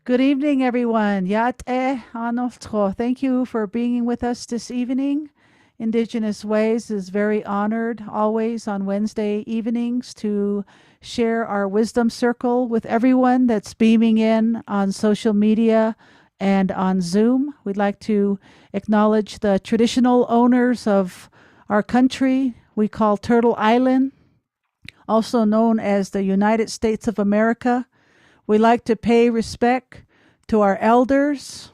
Good evening, everyone. Yate Anotro. Thank you for being with us this evening. Indigenous Ways is very honored always on Wednesday evenings to share our wisdom circle with everyone that's beaming in on social media and on Zoom. We'd like to acknowledge the traditional owners of our country we call Turtle Island, also known as the United States of America. We like to pay respect to our elders,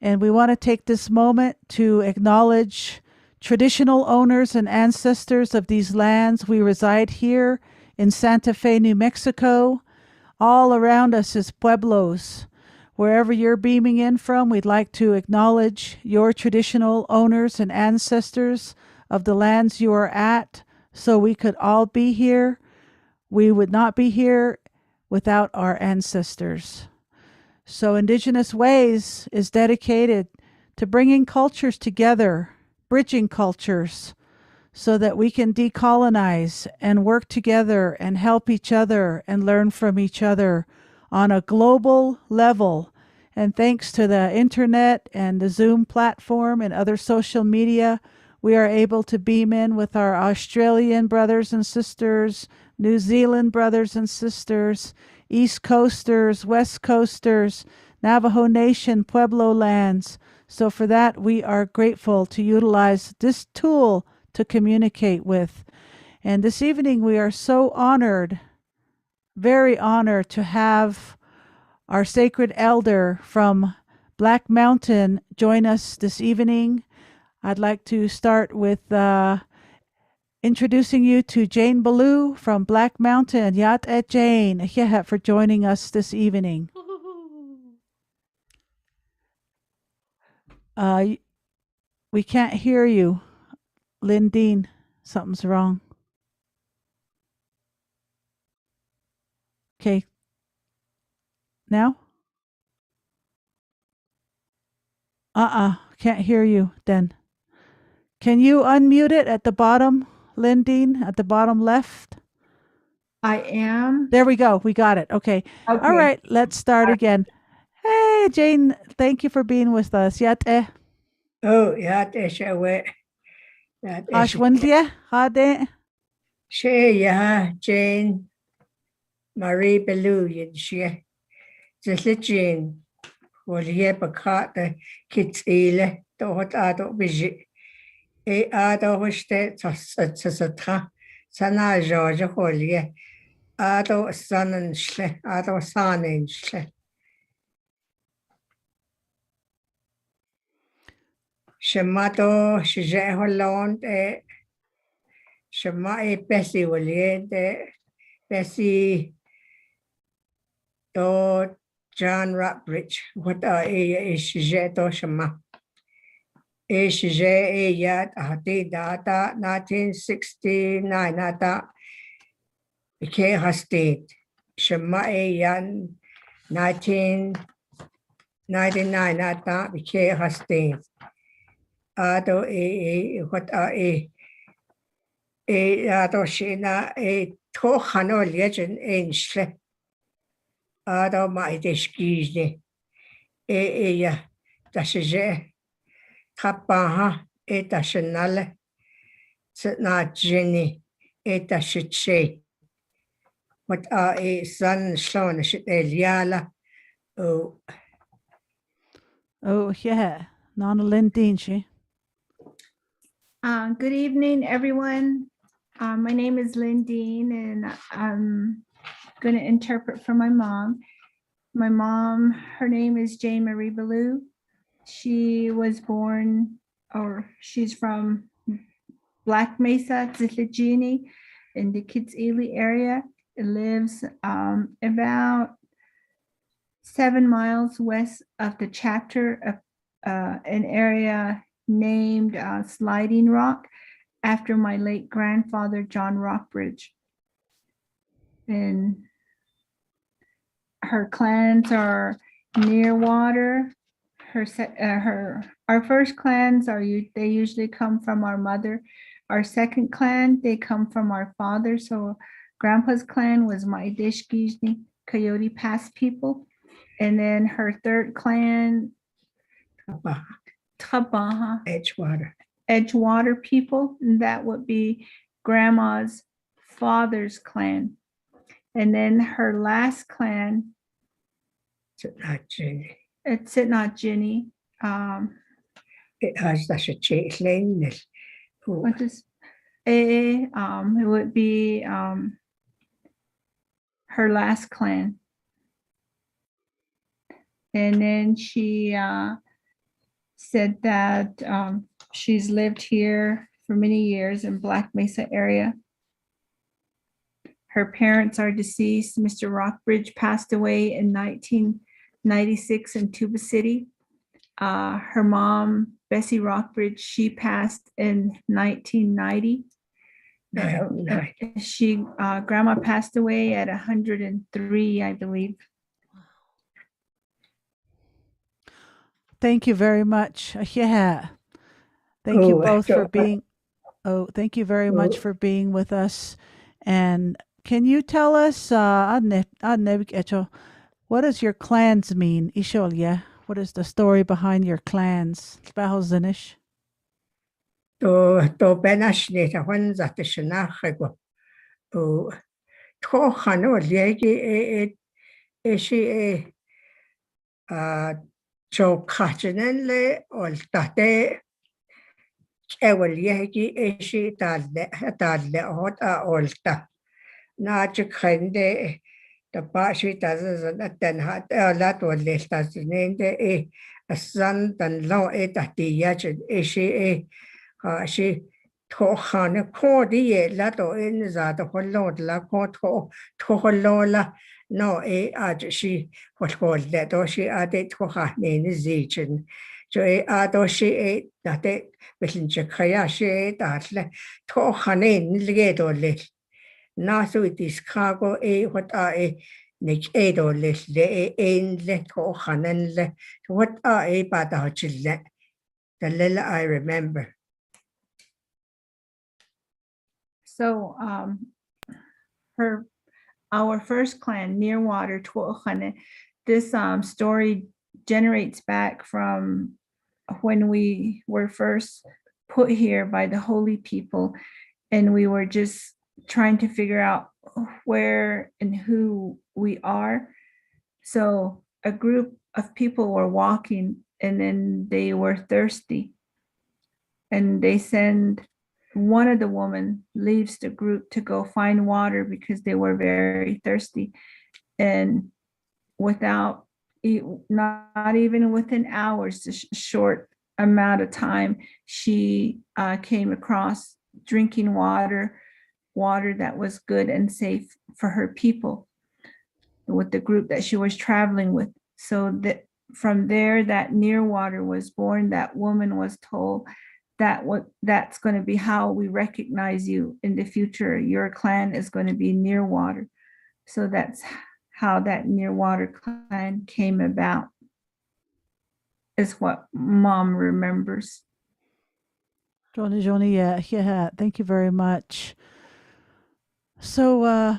and we want to take this moment to acknowledge traditional owners and ancestors of these lands. We reside here in Santa Fe, New Mexico. All around us is pueblos. Wherever you're beaming in from, we'd like to acknowledge your traditional owners and ancestors of the lands you are at so we could all be here. We would not be here without our ancestors. So, Indigenous Ways is dedicated to bringing cultures together, bridging cultures, so that we can decolonize and work together and help each other and learn from each other on a global level. And thanks to the internet and the Zoom platform and other social media, we are able to beam in with our Australian brothers and sisters, New Zealand brothers and sisters, East Coasters, West Coasters, Navajo Nation, Pueblo lands. So for that, we are grateful to utilize this tool to communicate with. And this evening, we are so honored, very honored to have our sacred elder from Black Mountain join us this evening. I'd like to start with introducing you to Jane Ballou from Black Mountain. Yat et Jane, yeah, for joining us this evening. We can't hear you, Lindeen. Something's wrong. Okay. Now? Can't hear you then. Can you unmute it at the bottom, Lindeen, at the bottom left? I am. There we go. We got it. Okay. All Okay. right. Let's start again. Hey, Jane. Thank you for being with us. Yat Oh, ja, is we. Dat is Ashwandya. Hade. she, ja, Jane Marie Bellou, she. Just Jane. Wel je bekat de kids ele, dat ado biji. Ado hoste, tra. Sana George Holie. Ado sanen schle, ado sanen schle. Shemato, shije Holland, Shema Bessie William, Bessie do John Ratbridge, what shije do Shema. Shije yat ahati data 1969 nata Ike State. Shema yan 1999 nata Ike State. Ado what ado shina tohano legend inshle. Ado ma ideshkizne. Ya dashe kapaha dashenale. Sna Jenny dashe. What son slone shit eliala. Oh. Oh, yeah. Nana Lindeen, she. Good evening, everyone. My name is Lindeen, and I'm going to interpret for my mom. My mom, her name is Jane Marie Ballou. She was born, or she's from Black Mesa, Zitlagini, in the Kitzili area. It lives about 7 miles west of the chapter of an area named Sliding Rock, after my late grandfather, John Rockbridge. And her clans are near water. Our first clans they usually come from our mother. Our second clan, they come from our father. So grandpa's clan was Maidishkizni, Coyote Pass people. And then her third clan, Tapa, Tabaha, Edgewater. Edgewater people, and that would be grandma's father's clan. And then her last clan, it's not Jenny. It has that a What is it would be her last clan. And then she said that she's lived here for many years in Black Mesa area. Her parents are deceased. Mr. Rockbridge passed away in 1996 in Tuba City. Her mom, Bessie Rockbridge, she passed in 1990. Grandma passed away at 103, I believe. Thank you very much. Yeah. Thank you both for being. Thank you very much for being with us. And can you tell us, what does your clans mean? Ishol, what is the story behind your clans? Bahozinish. To benashni ta when that the shenachego. Tchano liegi she Joe Kachinenle or Tate Ewel Yegi she tadle hot olta. Najik Hende the Bashi doesn't attend hat a lot or less as the name de a son than low it at the yachin she Tohana Cordy lato in that whole lot la coto Toholola. No, she what called that, or she added to her name is Zichin. So add she ate that it, within Jakaya, she ate that to her name, Ligate or less. Now, so it is cargo, what I Nick aid or less, the ain let to Hanan le, what I bad our children. The Lilla I remember. So, our first clan, Nearwater Tuohane, this story generates back from when we were first put here by the holy people, and we were just trying to figure out where and who we are. So a group of people were walking, and then they were thirsty, and they send one of the women leaves the group to go find water because they were very thirsty. And not even within hours, a short amount of time, she came across drinking water that was good and safe for her people with the group that she was traveling with. So that from there, that Nearwater was born. That woman was told that's going to be how we recognize you in the future. Your clan is going to be Nearwater. So that's how that Nearwater clan came about, is what Mom remembers. Johnny, yeah. Thank you very much. So,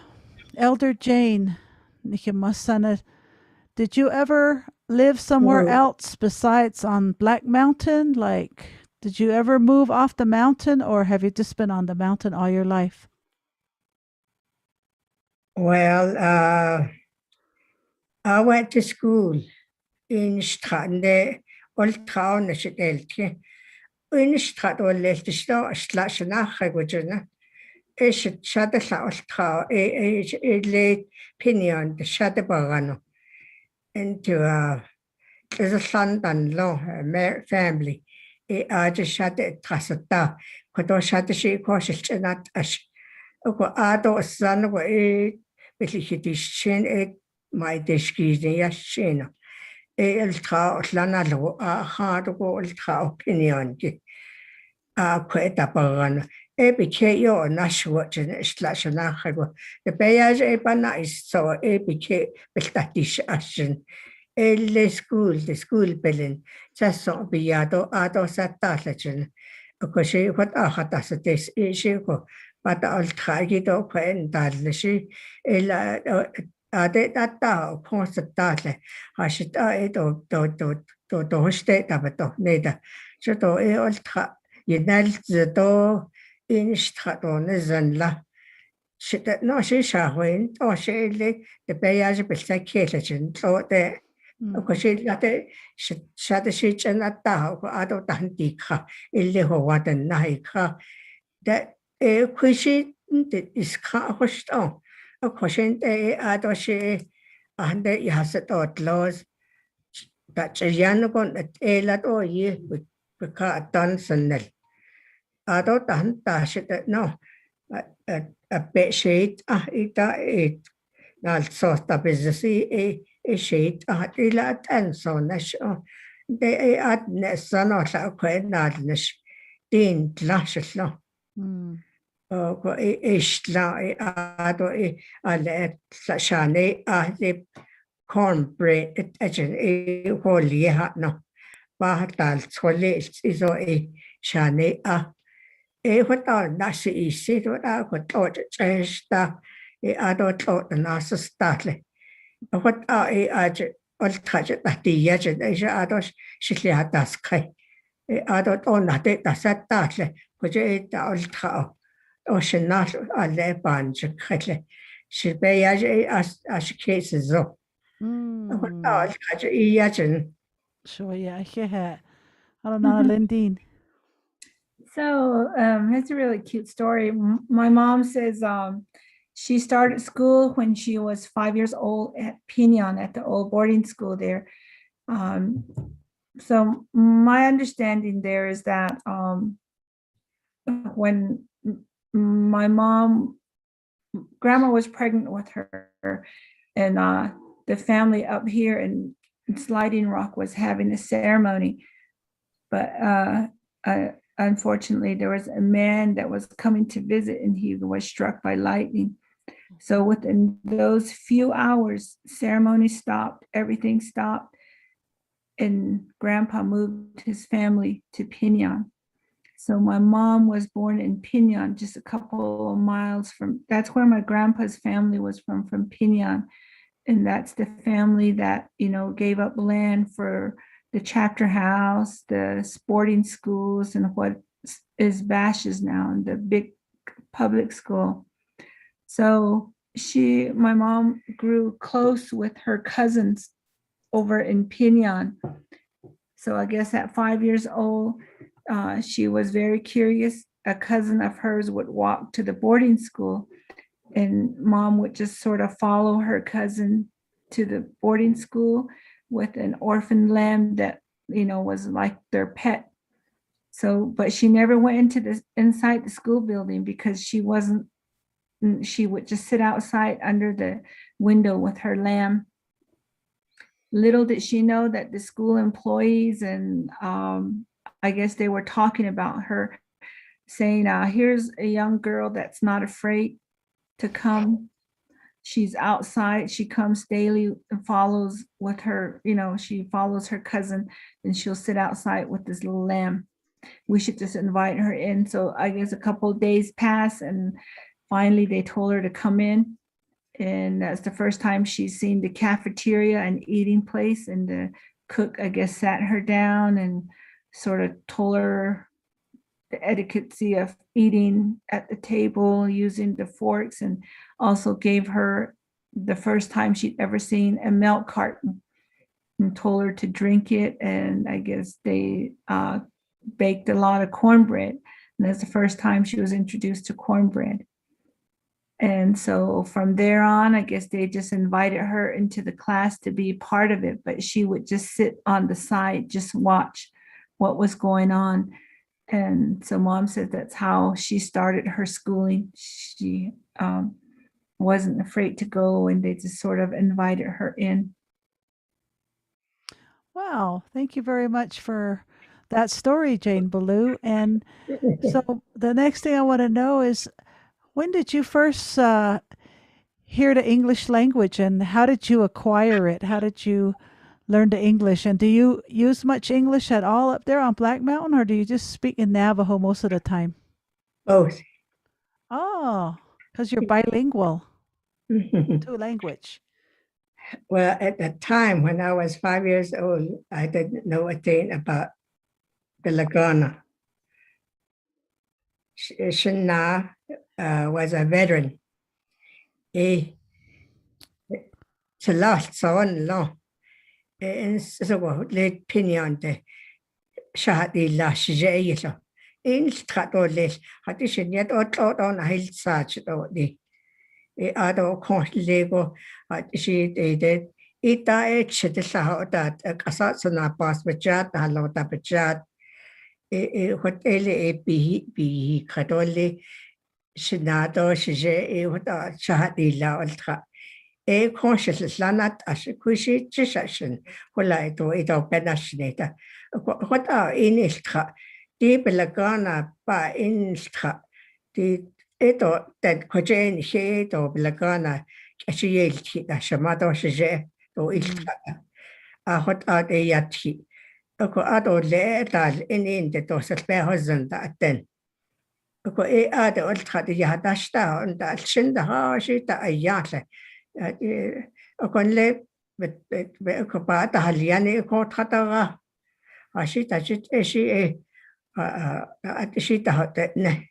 Elder Jane, did you ever live somewhere else besides on Black Mountain? Like, did you ever move off the mountain, or have you just been on the mountain all your life? Well, I went to school in Strande, Old Town, in Strat or left the store, slash and a it should shut the South Town, a late pinion, the Shadow Barano, into there's a son and law, family. I just shut it, Trasata, Koto shut the she cautious and not as Ado son were with his chin, my diskis, the Yashina. El Trao, Lanalo, a hard old Trao opinion. Quite up on a became your Nashwatch and slash and the Bayas a banais, so a became with that dish action. The school billing, just so be Ado Satasachin. Because she what I had as this issue, but I'll try it up and that she det tao konstigt le har sit do hostet abato neda so do ultra yenal do in strato nezan la shit no she shahwen o she le de payage belta kele chen to de ko she la de shade she chen ata ko ado tan di kha ille ho wa den nai kha de ko she de is kha hosto a question ado she ande yaset los that yan kon elat o ye ka tan sanel ado tan ta shit no a bit shade ita it nal sosta bizzi shade ila tan so nash de at nesano la kwenal nash din tlashlo ko ishla ado ale shane le cornbread ajen holi ha no ba tal chole iso shane what are nasi sit what are what sta ado to nasa statle what are aj ol taje tahtiya je ado shili hatas kai ado to nate tasatle koje ta ol ta o shenal ale banj kai shibe ya as cases zo what are taje yajen Sure, yeah, yeah. Alana Lindeen. So it's a really cute story. My mom says she started school when she was 5 years old at Pinon at the old boarding school there. So my understanding there is that when my grandma was pregnant with her, and the family up here in Sliding Rock was having a ceremony, but unfortunately, there was a man that was coming to visit and he was struck by lightning. So within those few hours, ceremony stopped, everything stopped, and Grandpa moved his family to Pinon. So my mom was born in Pinon, just a couple of miles from, that's where my grandpa's family was from Pinon. And that's the family that, gave up land for the chapter house, the sporting schools, and what is Bash's now, and the big public school. So my mom grew close with her cousins over in Pinon. So I guess at 5 years old, she was very curious. A cousin of hers would walk to the boarding school, and mom would just sort of follow her cousin to the boarding school with an orphan lamb that, was like their pet. So, but she never went inside the school building because she would just sit outside under the window with her lamb. Little did she know that the school employees and I guess they were talking about her, saying, here's a young girl that's not afraid to come. She's outside. She comes daily and follows with her, she follows her cousin, and she'll sit outside with this little lamb. We should just invite her in. So I guess a couple of days pass, and finally they told her to come in. And that's the first time she's seen the cafeteria and eating place. And the cook, I guess, sat her down and sort of told her the etiquette of eating at the table using the forks, and also gave her the first time she'd ever seen a milk carton and told her to drink it. And I guess they baked a lot of cornbread. And that's the first time she was introduced to cornbread. And so from there on, I guess they just invited her into the class to be part of it, but she would just sit on the side, just watch what was going on. And so mom said that's how she started her schooling. She wasn't afraid to go, and they just sort of invited her in. Wow, thank you very much for that story, Jane Ballou. And so the next thing I want to know is, when did you first hear the English language, and how did you acquire it? How did you learn the English? And do you use much English at all up there on Black Mountain, or do you just speak in Navajo most of the time? both. Oh, because you're bilingual, two language. Well, at the time when I was 5 years old, I didn't know a thing about the Laguna. Shana was a veteran. He lost son long. In so late pinion de shahadi la shaylo. In Stratoless, had this yet or on a hillside or the other court Lego at she did. Ita etched the saho that a casasana pass with chat, a lot of a chat. What ele be catoli Shinado shije what shahadi la ultra. Conscious lanat as a cushy chisation, while do it of penashinata. What are in istra? Deep lagana by instra. The eto that cojain shade of lagana, a shield, a shamado shije, or iltra. What are they yati? A coado letal in the dos of husband that then. Ko ada ultra the yadashta and that shinda ha shita ayatla. Kon le ko pa ta haliani ko thata ashita chit eshi atishita hote ne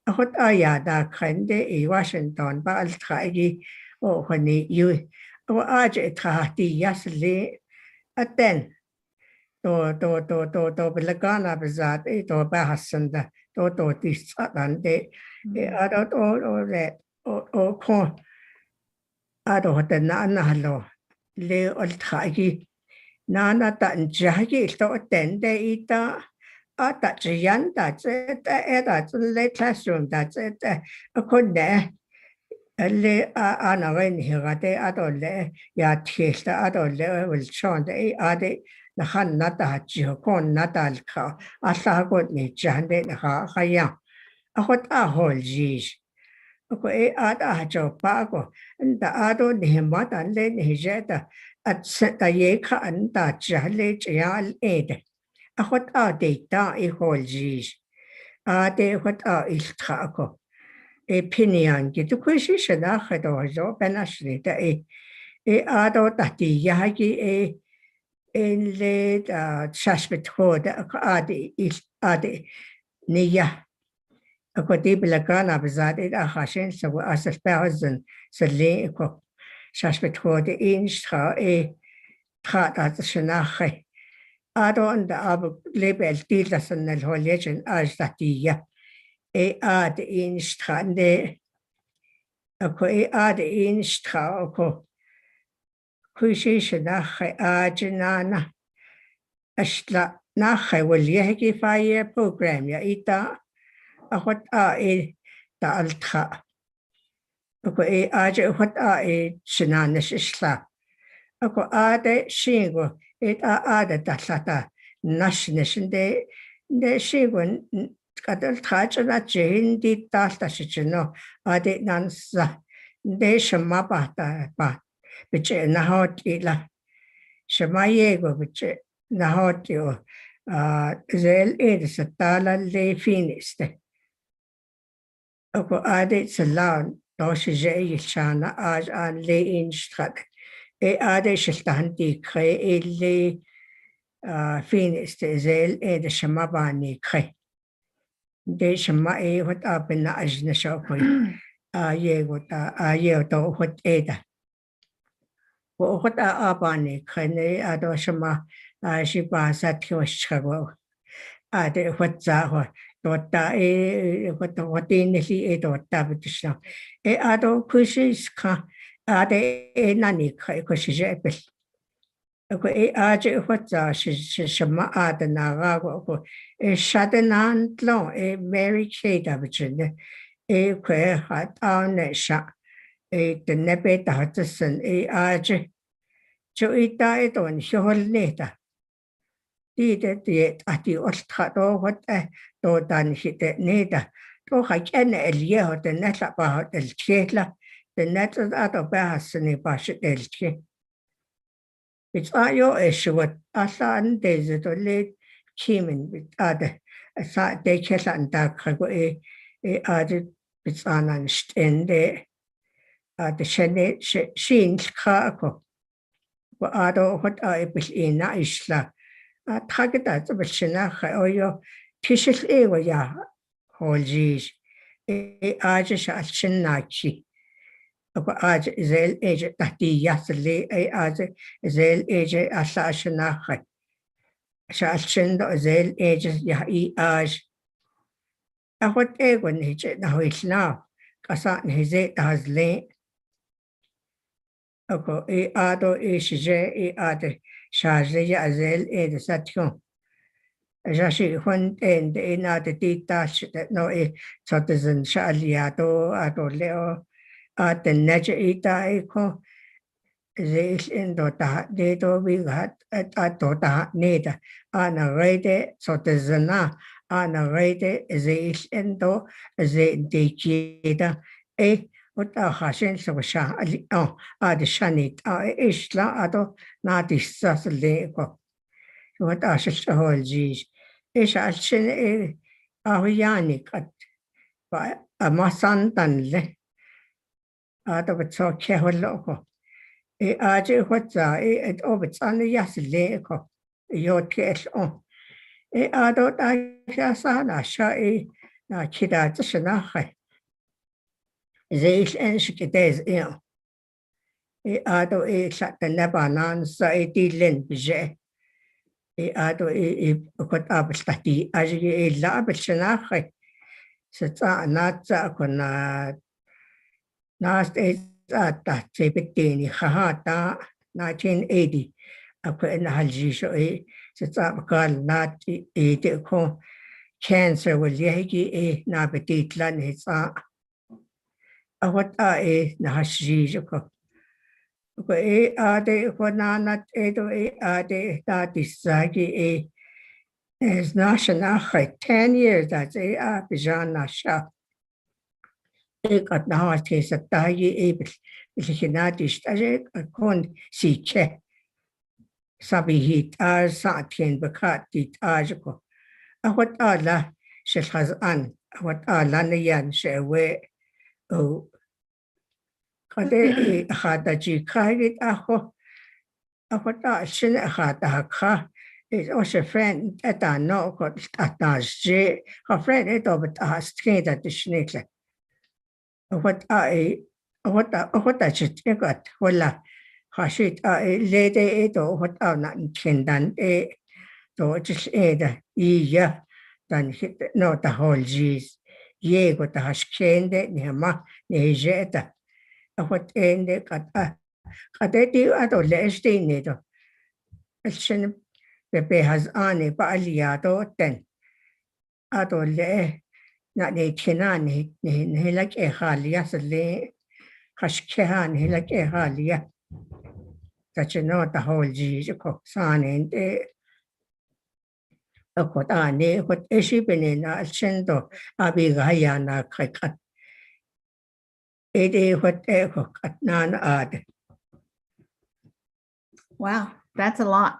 hot ayada khande e Washington ba al thaigi o khani yu o aje thati yasli aten to belagana bazat e to bahasanda to tis atande adot o le o ko ado hote na halo le ol thagi nana tan jagi to tende ita ata jian da ze da le classroom da ze akonde le ana wen hirate ado le ya thiesta ado le wil chonde ade na han na ta ji kon na dal kha asa ko ni jande na ha ya ahot a hol ji ko ada jo pa ko nda ado ni ma tan le ni jeta at ta ye kha an ta chale chal ed ahot a data e hol ji ade hot a iltra ko opinion ki tu kushi shana khado jo benashri ta ado ta ti ya ki in le shashbet hod ade niya ko ti bilakana bazad a khashin so asas thousand so le ko shashbet hod in stra tra ta shana khay ado and ab label til da san el holegen as ta ti ya ad in strande ko ad in stra ko kushi nach ajnana ashla nach wal yahki fire program ya ita ahot ta altra ko aj hot shnana shla ko ade shingo ada taslata nashneshinde de shingo kadal thachana chain di tasta shichno ade nansa de shama pata pa biche na hot ila shama yego biche na hot yo zel satala le finiste ko ade salan dosh je yishana aj an le instrat ade shiltanti kre le finiste zel de shama bani kre de shama hot apena ajna shokoi yego ta to hot eda ko hot apani khane ado shama shipa satyoshkago ade hot za ho tota hot ni li tota bitishna ado kushishka ade nani ko shijepel ko aje hot za shama adana go shadenan tlo Mary Kate abjene kwe hat on sha the nebe ta tsen aje jo ita don hol neta de ati oltra do hot do dan hite neta do ha ken elie hot netla ba hot el chela the net ato ba hasni ba el che it's ayo eshuat asan de to le chimen bit ade sa de chelan da ko ade bitsanan stende the shene shin khako وآدو هت بالإنا إشلا تحقت بالشنا خيويو تشل إيه ويا هولجيش إيه آجش الشناكي أكو آج زيل إيج تحتي ياسلي أي آج زيل إيج أشلا شناخي شالشندو زيل إيج يا آج أخوت إيه ونهج نهويشنا كسا نهزي تهزلي أكو إيه آدو إيه شجي إيه آد شاجي يا زيل إيه ساتيون جاشي هون إن إيه ناد دي تاش نو إيه صدزن شالياتو آدو ليو آد النج إيه تا إيكو زيل إندو تا ديتو بيغات آدو تا نيدا أنا غيدي صدزنا أنا غيدي زيل إندو زيل دي كيدا إيه وتا خاشين سوشا اللي آد شانيت إيش لا آدو نادي ساس ليكو وتا شهو الجيش إيش عشان إيه يعني قد ما سنتن له هذا بتسوكيه ولا إيه أجي وتا إيه أو بتسألني ياسليكو يوتيش إيه هذا تاجي سانا شيء نا كده تشناخي زيش إنش كديز إيه هذا إيه شاتنا بانان سايدي لين بجي هذا إيه كنت أبستي أجي إيه لا بتشناخي ستا ناتsa كنا ناس تا تبتيني خهاتا 1980 أكو إن هالجيشو إيه ستا بقال نات إيه تكون كانسر واللي هيجي إيه نابتيت لان هسا أهوت إيه نهالجيشو كو إيه آده كو نانات إيه دو إيه آده ناتي ساقي إيه is national 10 years that's a bijan nasha got now case at dai able lihinati staje kon siche sabi hit as satin bakati ajko what ala shel hazan what ala nayan shewe o kade hada ji kagit aho what shin hada kha is also a friend at a no got at a friend it over a skate at the snake. What I should got walla hashit a lady it or what are not intended a to just aid yeah than hit not the whole G's. Ye got the hash kende nema nejeta. What ended got a day at all less day needle. Pepe has ani pa aliado ten ato le na ne chena ne like e halia le hashkehan he like e halia that you know the whole G ko san and a kotane what ishi benina chendo abigaya na kakat ede what e ko katnan ad. Wow, that's a lot.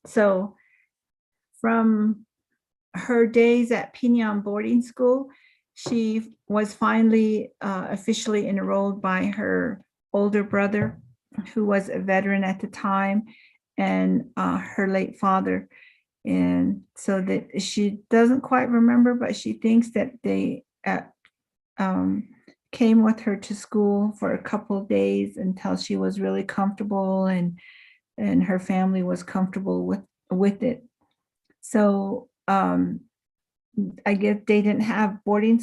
So from her days at Pinyon boarding school, she was finally officially enrolled by her older brother, who was a veteran at the time, and her late father. And so that she doesn't quite remember, but she thinks that they came with her to school for a couple of days until she was really comfortable and her family was comfortable with it. So I guess they didn't have boarding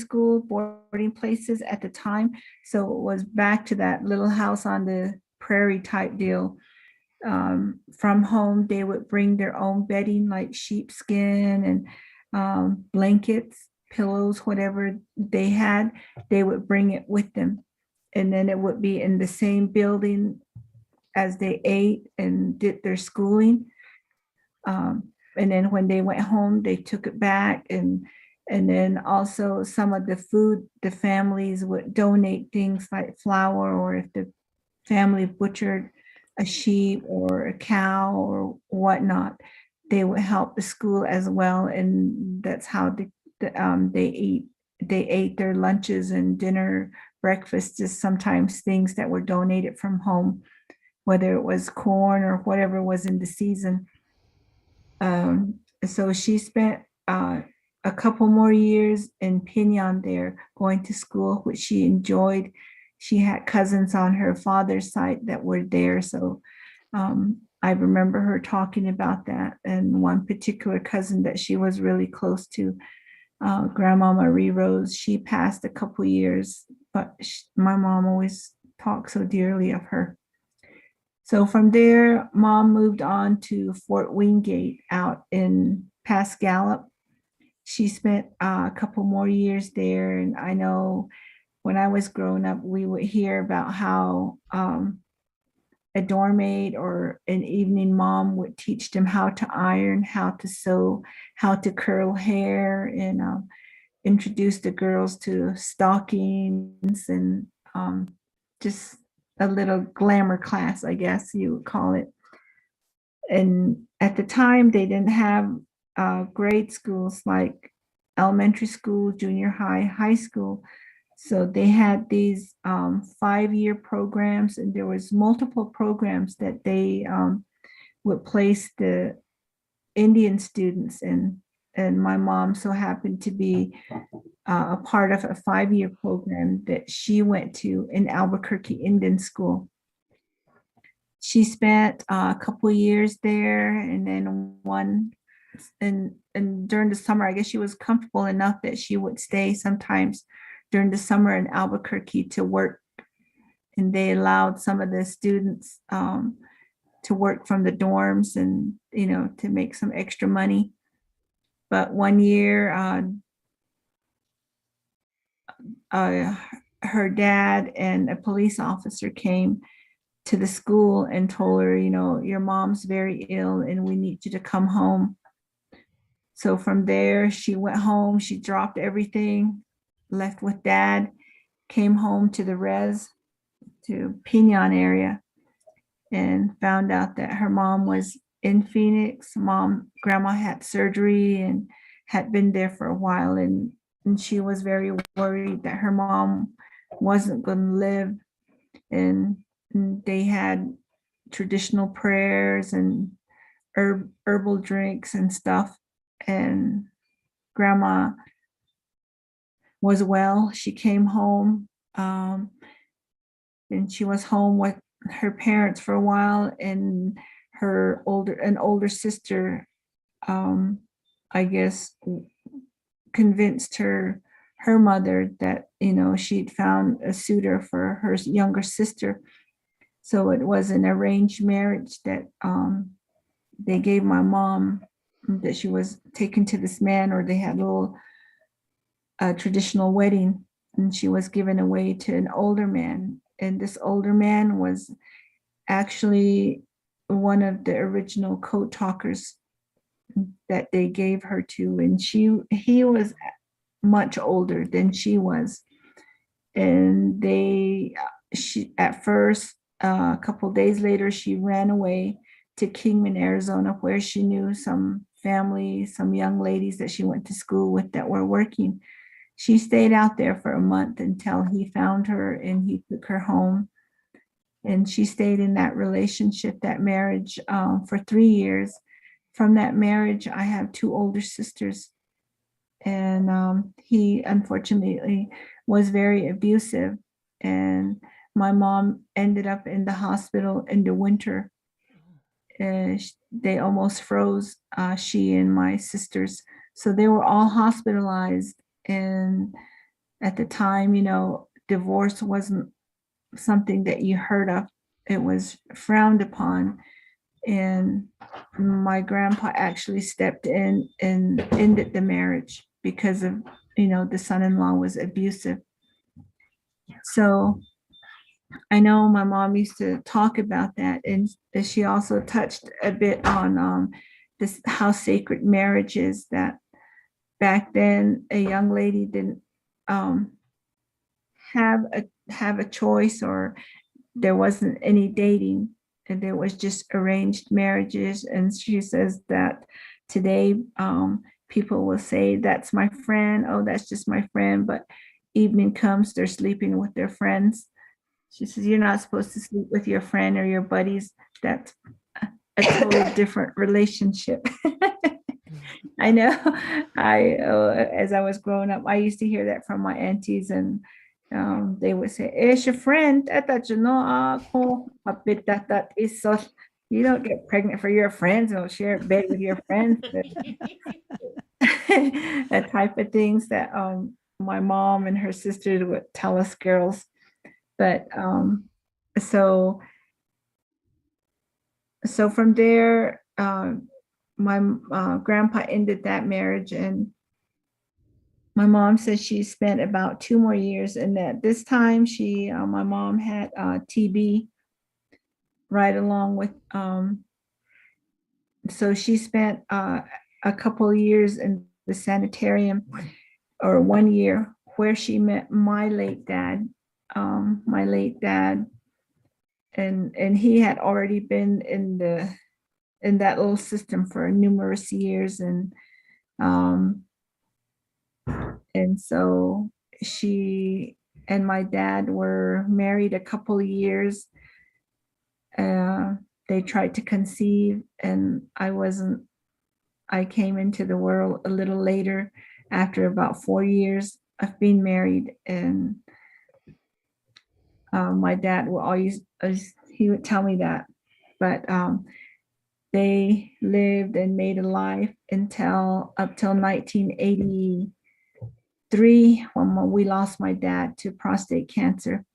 places at the time. So it was back to that little house on the prairie type deal. From home, they would bring their own bedding like sheepskin and blankets, pillows, whatever they had, they would bring it with them. And then it would be in the same building as they ate and did their schooling. And then when they went home, they took it back. And then also some of the food, the families would donate things like flour, or if the family butchered a sheep or a cow or whatnot, they would help the school as well. And that's how they ate their lunches and dinner, breakfast, just sometimes things that were donated from home. whether it was corn or whatever was in the season. So she spent a couple more years in Pinyon there, going to school, which she enjoyed. She had cousins on her father's side that were there. So I remember her talking about that. And one particular cousin that she was really close to, Grandma Marie Rose, she passed a couple years, but my mom always talked so dearly of her. So from there, Mom moved on to Fort Wingate out in Pass Gallup. She spent a couple more years there. And I know when I was growing up, we would hear about how a dorm aide or an evening mom would teach them how to iron, how to sew, how to curl hair, and introduce the girls to stockings and just a little glamour class, I guess you would call it. And at the time, they didn't have grade schools like elementary school, junior high, high school. So they had these 5-year programs, and there was multiple programs that they would place the Indian students in. And my mom so happened to be a part of a 5-year program that she went to in Albuquerque Indian School. She spent a couple of years there, and then and during the summer, I guess she was comfortable enough that she would stay sometimes during the summer in Albuquerque to work. And they allowed some of the students to work from the dorms and, to make some extra money. But one year, her dad and a police officer came to the school and told her, your mom's very ill and we need you to come home. So from there, she went home, she dropped everything, left with dad, came home to the res, to Pinon area, and found out that her mom was in Phoenix. Grandma had surgery and had been there for a while. And she was very worried that her mom wasn't going to live. And they had traditional prayers and herbal drinks and stuff. And Grandma was well. She came home, and she was home with her parents for a while. And an older sister, I guess, convinced her mother that she'd found a suitor for her younger sister. So it was an arranged marriage that they gave my mom, that she was taken to this man, or they had a little traditional wedding, and she was given away to an older man. And this older man was actually one of the original code talkers that they gave her to. And he was much older than she was. And at first, a couple of days later, she ran away to Kingman, Arizona, where she knew some family, some young ladies that she went to school with that were working. She stayed out there for a month until he found her and he took her home. And she stayed in that relationship, that marriage, for 3 years. From that marriage, I have 2 older sisters. And he unfortunately was very abusive. And my mom ended up in the hospital in the winter. They almost froze, she and my sisters. So they were all hospitalized. And at the time, divorce wasn't something that you heard of. It was frowned upon. And my grandpa actually stepped in and ended the marriage because of, the son-in-law was abusive. So I know my mom used to talk about that, and she also touched a bit on this, how sacred marriage is, that back then a young lady didn't have a choice, or there wasn't any dating, and there was just arranged marriages. And she says that today people will say, that's my friend, oh, that's just my friend, but evening comes, they're sleeping with their friends. She says, you're not supposed to sleep with your friend or your buddies. That's a totally different relationship. I know. As I was growing up, I used to hear that from my aunties, and they would say, "It's your friend. You don't get pregnant for your friends. Don't share a bed with your friends." That type of things that my mom and her sisters would tell us girls. But so from there, my grandpa ended that marriage, and my mom says she spent about 2 more years, and that this time my mom had TB right along with, so she spent a couple of years in the sanitarium, or 1 year, where she met my late dad, and he had already been in that little system for numerous years, and so she and my dad were married a couple of years. They tried to conceive, and I came into the world a little later, after about 4 years of being married. And my dad would always, he would tell me that, but they lived and made a life up till 1983, when we lost my dad to prostate cancer.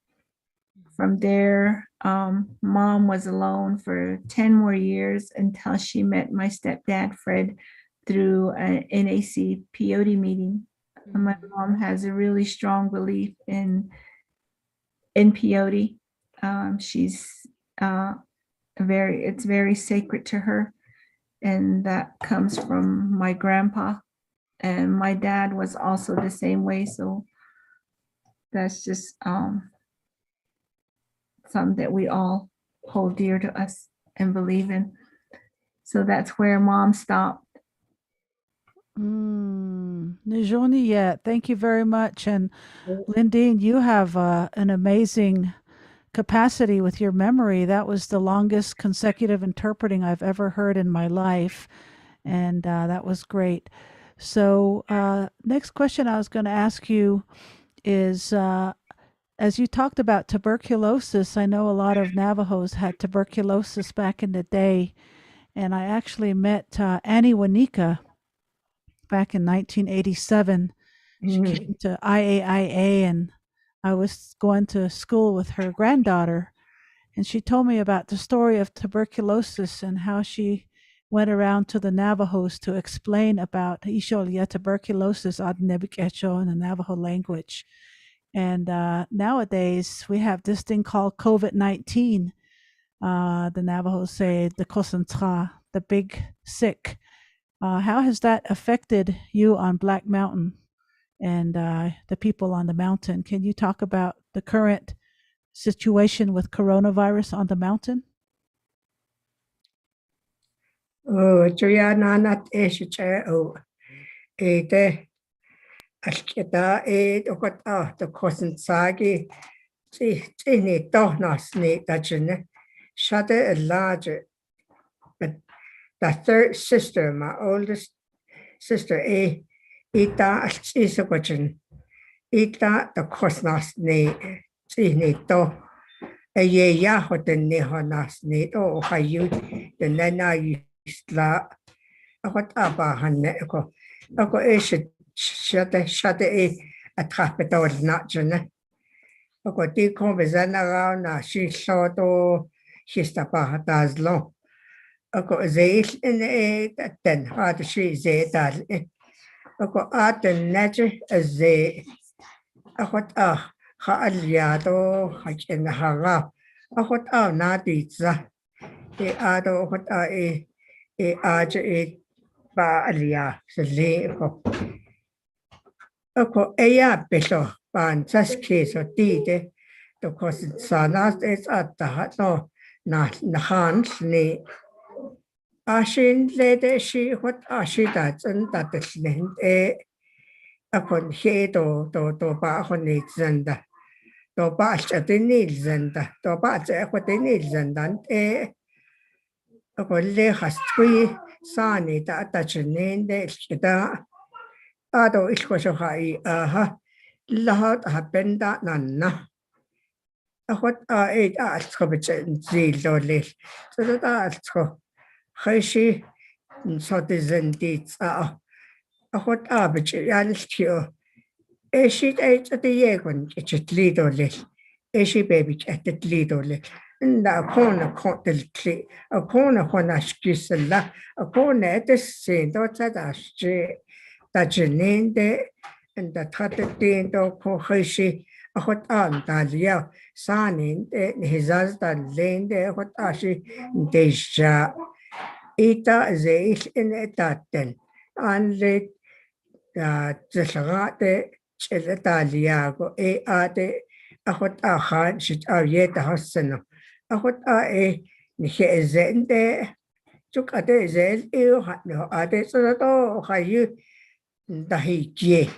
From there, mom was alone for 10 more years until she met my stepdad, Fred, through an NAC peyote meeting. And my mom has a really strong belief in peyote. She's it's very sacred to her. And that comes from my grandpa. And my dad was also the same way. So that's just something that we all hold dear to us and believe in. So that's where mom stopped. Nijoni yet. Thank you very much. And Lindeen, you have an amazing capacity with your memory. That was the longest consecutive interpreting I've ever heard in my life. And that was great. So next question I was going to ask you is, as you talked about tuberculosis, I know a lot of Navajos had tuberculosis back in the day. And I actually met Annie Wanika back in 1987. She came to IAIA, and I was going to school with her granddaughter. And she told me about the story of tuberculosis and how she went around to the Navajos to explain about Isholia tuberculosis in the Navajo language. And nowadays we have this thing called COVID-19. The Navajos say the kosantra, the big sick. How has that affected you on Black Mountain and the people on the mountain? Can you talk about the current situation with coronavirus on the mountain? Juya nanat ede alkeda okot the kosan sagi ni dohnas ni dajine shade a large, but the third sister, my oldest sister, ita alchisagojin ita the kosnas ni do a ye yahoten ni honas ni o hayu the nana yisla akot abahan eko shade a trapetol natjane oko di convezana na she shoto histapahazlo oko zeil in ten hard she zetal oko aten naje ze akot ha'aliado hakin hara akot naditza ado akot aje ba alia se oko eya pelo ban saske so tide to cause sanas is at the no na hans ni ashin lede she what ashida and that is named upon he to ba honi zanda topa chatini zenda topa chatini zendan kolle hastui sani ta tachinende kita ado ilkosho hai aha lahat hapenda nanna ahot atskobechen zilole so that atsko khashi sotizendits ahot abich yalskio eshit at the yegon ichitlidole eshi baby at the lidole nda kona kontel kli a kona skisella a kona etsin dotsa dasje tajinende and the tatin do ko khashi ahot dalia sanin hizaz da lende ahot ashi deja ita zeil in etaten anle tselgate cheletalia ate ahot khan shit yet hasano ahot nihe zende chuk ate zel hatno ate so hayu dahi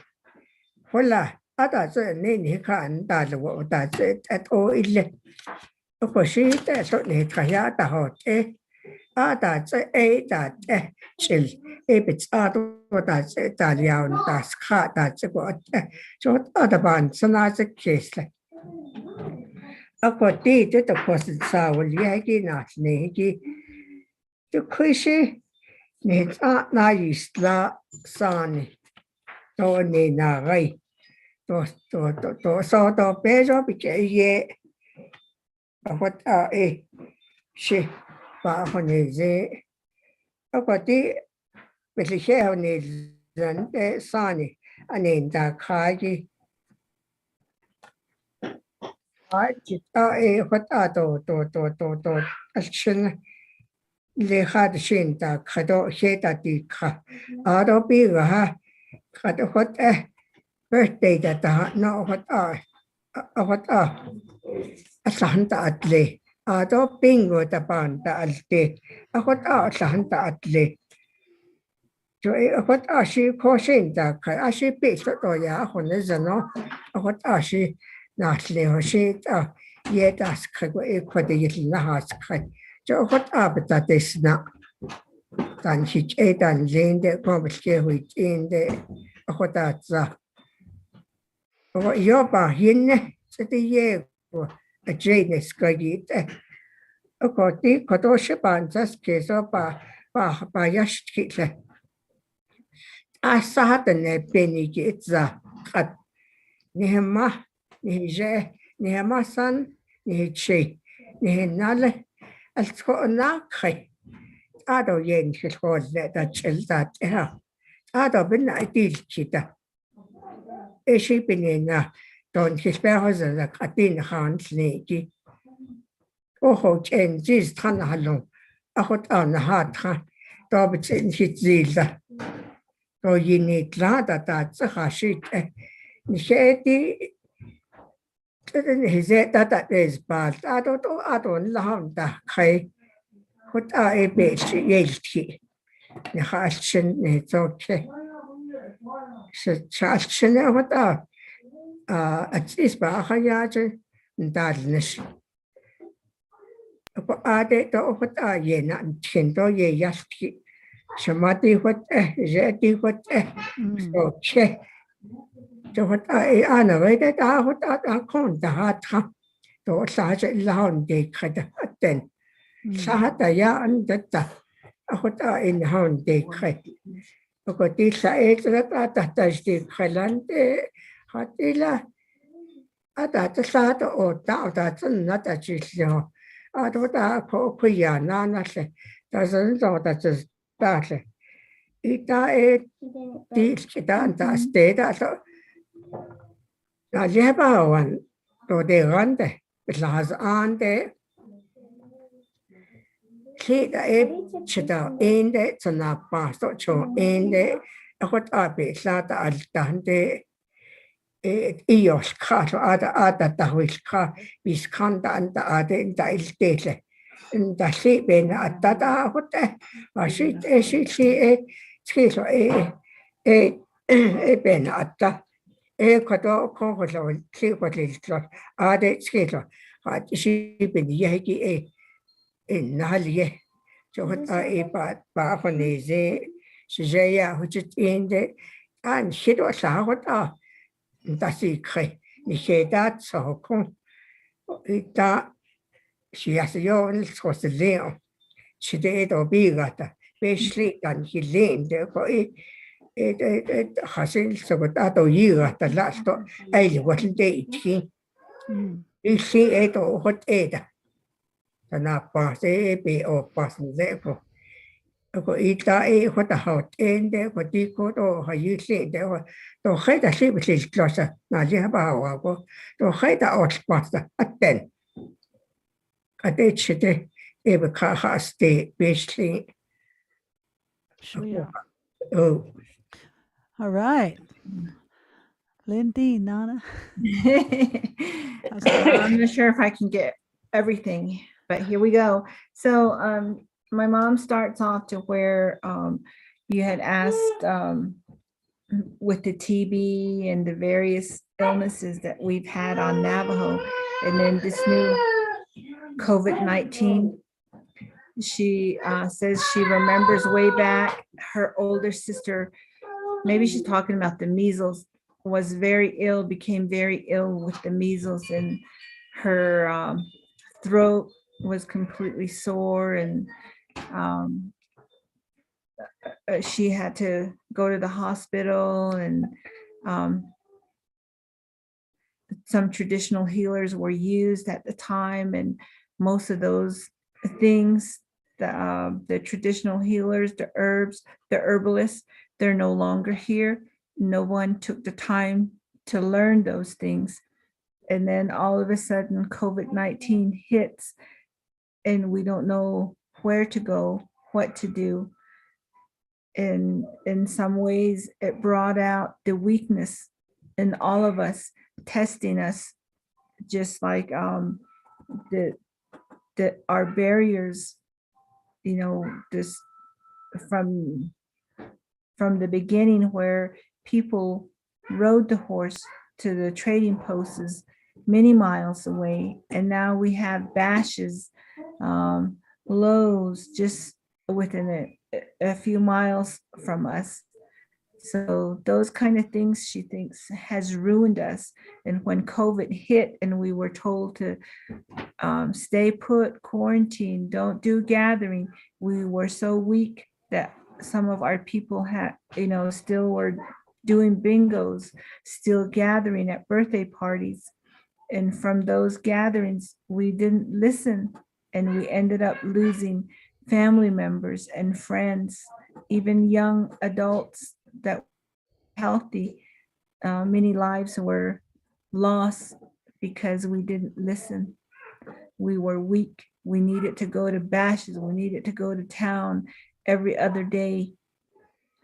hola ada ze ni khan da lo da ze at o ille ko shi ta so ni kaya da hot ada ze da chil bit da ze da liao da ska da ze ko so ada ban sana ze kesle ako ti to ko sa wo li ki na ni ki to kushi ni na isla sani to ni na gai to so to peso piche ahot shi pa hone ze akoti beliche hone zan sani ane da khaji hot to action le khat shin da khado he da di kha ado bi ga khado hot birthday da no hot asahanta atle ado bingo da ban da alte hot asahanta atle jo hot ashi koshin da ka ashi bi so to ya hone zano hot ashi na tle ho shi ta ye das ka go ko de yil na has ka jo hot abta desna dan hit dan lende ko beske hu in de hot atza yo ba hinne te ye ko a jane skagit ko ti ko to shaban zas ke so ba yashkile asahane penigi itza khat nihma nije nihma san nichi nihnale alko na khai ado yen khol da chelda ado bin idil kita eshi binena don hispehoza da katin khan sneki oho chen jis than halon ahot an hat kha do bchen hitzila do yini tlada da tsahashit ni sheti teden hizeta da is bal ado laham da khai hot be yelti ni khashin ni tsoke shachne hot at is ba khayaje ndalnish ko ade to hot yena thindo ye yashki shamati hot jeti hot so che to hot ana vede da hot kon da hat to sa je laun de khada ten sa ta ya an datta hot in haun de khat ko ti sa tra ta sti khalante hatila ada ta sa to o ta chen na ta chi sio to ta ko ya na se ta zhen zo ta zhe ta se ita ti kita ta ste da so na je ba wan to de rande las ande khi da chita ende tsana pa so cho ende hot ape sa ta al tante ios kha ada ta wil kha bis kan da anta ade da il tele da si ben atta da hot shi chi so ben atta Kato kongola klikotliltlor ade skitlo hat shibin yegi nalie johat pa koneze sjeya hujit inde an hido sagot dasi kre ni hedat so kon ita siasio sosleon chide do bigata besli kan hilende ko hasil sogotato yigata lasto ay watlde itki isi eto hot eda na pase be o pasle ko ita hot hot ende ko tiko to hayisi de to heta sibil klosa na je ba wa ko to heta ot pasta atten ate chite ebe ka haste besli Sure. oh. All right. Lindy, Nana. I'm not sure if I can get everything, but here we go. So my mom starts off to where you had asked with the TB and the various illnesses that we've had on Navajo, and then this new COVID-19. She says she remembers way back her older sister, maybe she's talking about the measles, was very ill, became very ill with the measles, and her throat was completely sore, and she had to go to the hospital, and some traditional healers were used at the time, and most of those things, the traditional healers, the herbs, the herbalists, they're no longer here. No one took the time to learn those things. And then all of a sudden, COVID-19 hits, and we don't know where to go, what to do. And in some ways, it brought out the weakness in all of us, testing us, just like our barriers, this from the beginning, where people rode the horse to the trading posts many miles away, and now we have bashes, lows just within a few miles from us. So those kind of things, she thinks, has ruined us. And when COVID hit and we were told to stay put, quarantine, don't do gathering, we were so weak that some of our people had, still were doing bingos, still gathering at birthday parties. And from those gatherings, we didn't listen, and we ended up losing family members and friends, even young adults that were healthy. Many lives were lost because we didn't listen. We were weak. We needed to go to bashes. We needed to go to town every other day.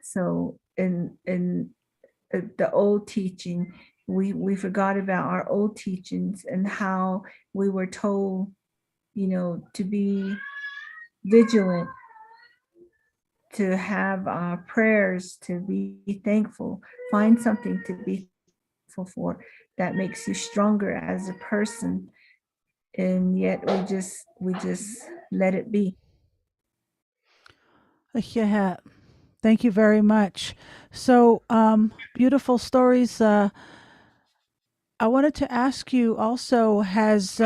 So in the old teaching, we forgot about our old teachings and how we were told, to be vigilant, to have prayers, to be thankful, find something to be thankful for that makes you stronger as a person. And yet we just let it be. Yeah. Thank you very much. So, beautiful stories. I wanted to ask you also, has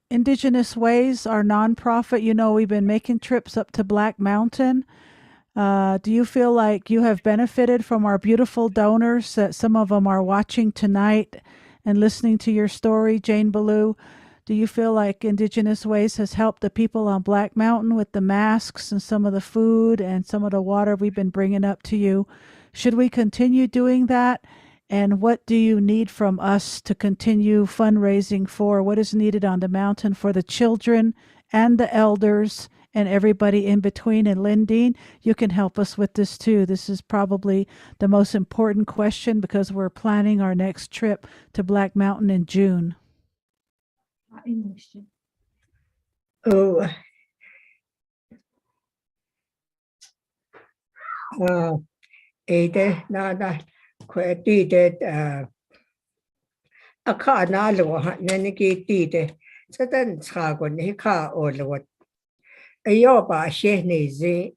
Indigenous Ways, our nonprofit, we've been making trips up to Black Mountain. Do you feel like you have benefited from our beautiful donors, that some of them are watching tonight and listening to your story, Jane Ballou? Do you feel like Indigenous Ways has helped the people on Black Mountain with the masks and some of the food and some of the water we've been bringing up to you? Should we continue doing that? And what do you need from us to continue fundraising for? What is needed on the mountain for the children and the elders and everybody in between? And Lindeen, you can help us with this too. This is probably the most important question because we're planning our next trip to Black Mountain in June. Oh, ede nada kweti det Aka na lo ha naniki tite. Satan tragon hika olwat. Ayo ba she ni zi.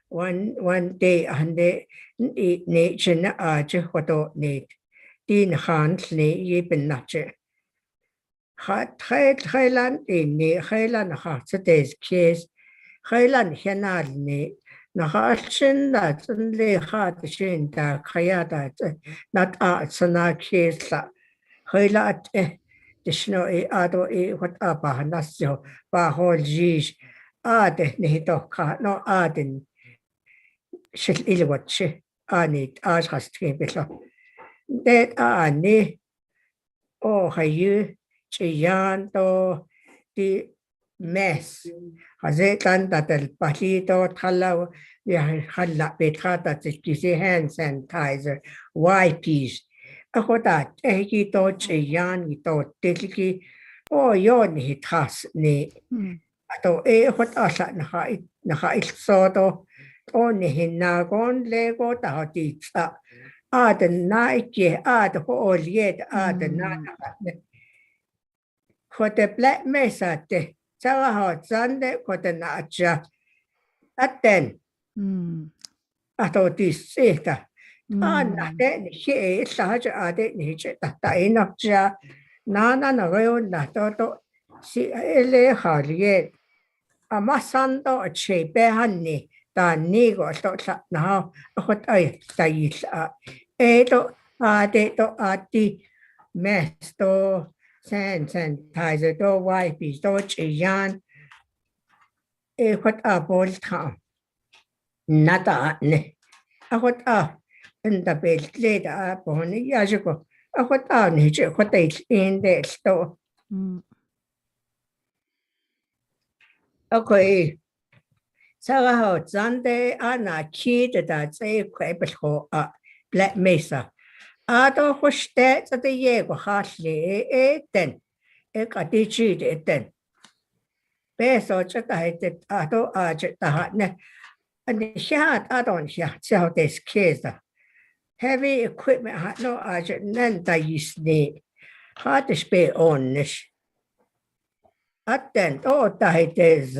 One day hande ni china aje hoto ni. Din hans ni yibin nache. Thailand in ni Thailand ha today's case. Thailand henal ni. Na ha chin da zun le ha de shin da kaya da not sana case la. Thailand Dishno ado what up a nasio ba hol jish ade ni to ka no adin shil ilwatche anit as has tibilo. Det ani o hayu chiyan to di mess. Hazetan that el palito tala we halla petrata kisi hand sanitizer wipes. Ako da eki to chiyan ito tiliki o yon hitas ni ato what asa naka ilsoto o ni hinagon lego ta hotitsa aden na iki ad ho oliet aden na kote black mesa te sawa ho zande kote na acha aten ato disita na de ni he sa ja ade ni che ta ina ja na gayo na to si ele halie amasando che behani ta ni go to na hot ai tai to ade to ati mesto sanitizer to wipe to chiyan what a bol ta nata ne what a in the bed later boni yajuko what a ni che what in the store. Okay. Sarah Sunday Anna key that say quibble Black Mesa. Ado hostet at the Yego Hartley then. A digit then. Beso chat Ado Arjet the Hatne. And the shat Adon Shat, so this case. Heavy equipment had no Arjet none that you snake. Hard to spare on this. At then, oh, that is.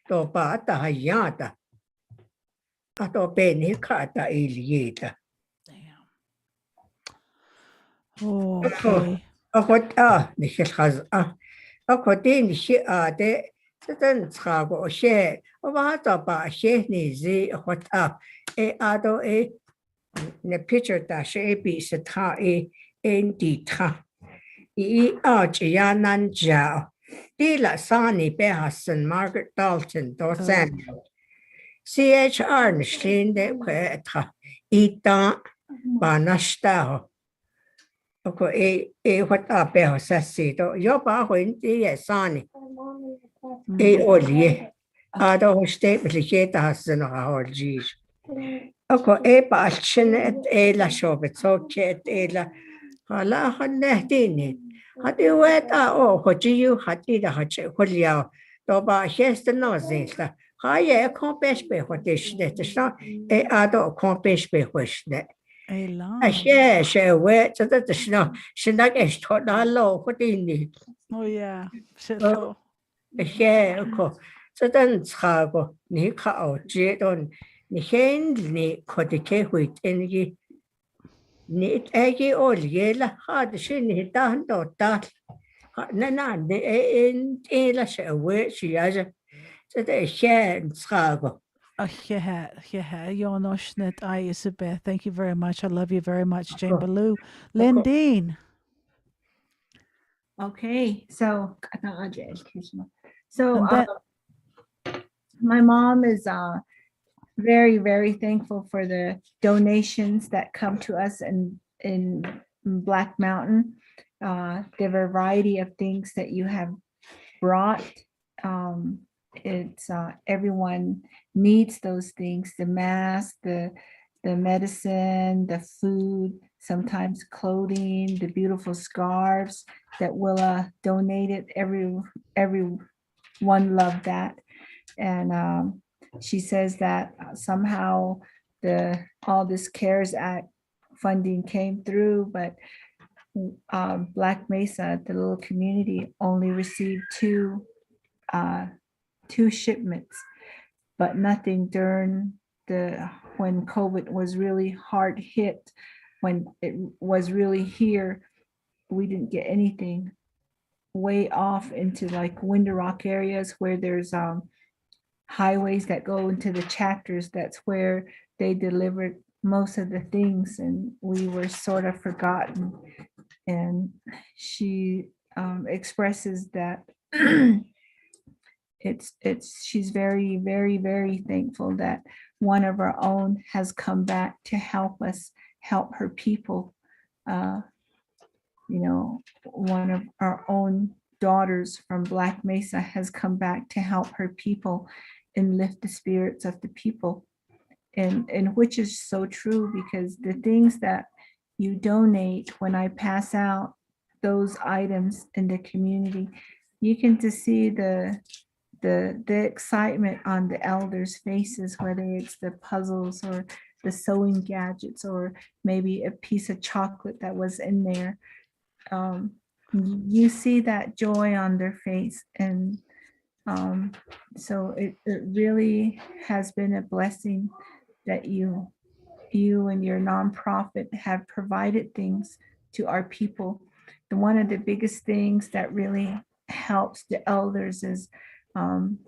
To ba ta hayata. Ato beni kata ilieta. Okay. Akot ni khaz akot ni shi de tatan trago she o ba ta ba she ni zi akot ado ne picture ta she bi se ta en di ta ya nan ja di la sani be hasan Margaret Dalton do Samuel CHR machine de kweta ita banasta ko what up be sasito yo ba when di sani olie ado state liketa hasan ha orji ko ba chin la shobet so chet la hala hannehtini hadi weta hoji hadi da hache holia to ba hest no zeta Haye accomplish be what is that so ado accomplish be which that she wet so that the snow she not is taught low what in it. Oh yeah. She so then trago ni ka jet on ni hen ni kodike with energy ni egi oliela had she ni down to that na in la she wet she has so the hen trago. Isabeth. Thank you very much. I love you very much, Jane Ballou. Lindeen. Okay, so my mom is very, very thankful for the donations that come to us in Black Mountain. The variety of things that you have brought. It's everyone needs those things, the mask, the medicine, the food, sometimes clothing, the beautiful scarves that Willa donated. Everyone loved that. And she says that somehow all this CARES Act funding came through, but Black Mesa, the little community, only received two shipments, but nothing during when COVID was really hard hit, when it was really here, we didn't get anything. Way off into like Winter Rock areas where there's highways that go into the chapters, that's where they delivered most of the things, and we were sort of forgotten. And she expresses that she's very, very, very thankful that one of our own has come back to help us help her people. One of our own daughters from Black Mesa has come back to help her people and lift the spirits of the people. And which is so true, because the things that you donate, when I pass out those items in the community, you can just see the excitement on the elders' faces, whether it's the puzzles or the sewing gadgets, or maybe a piece of chocolate that was in there. You see that joy on their face. And so it really has been a blessing that you and your nonprofit have provided things to our people. And one of the biggest things that really helps the elders is the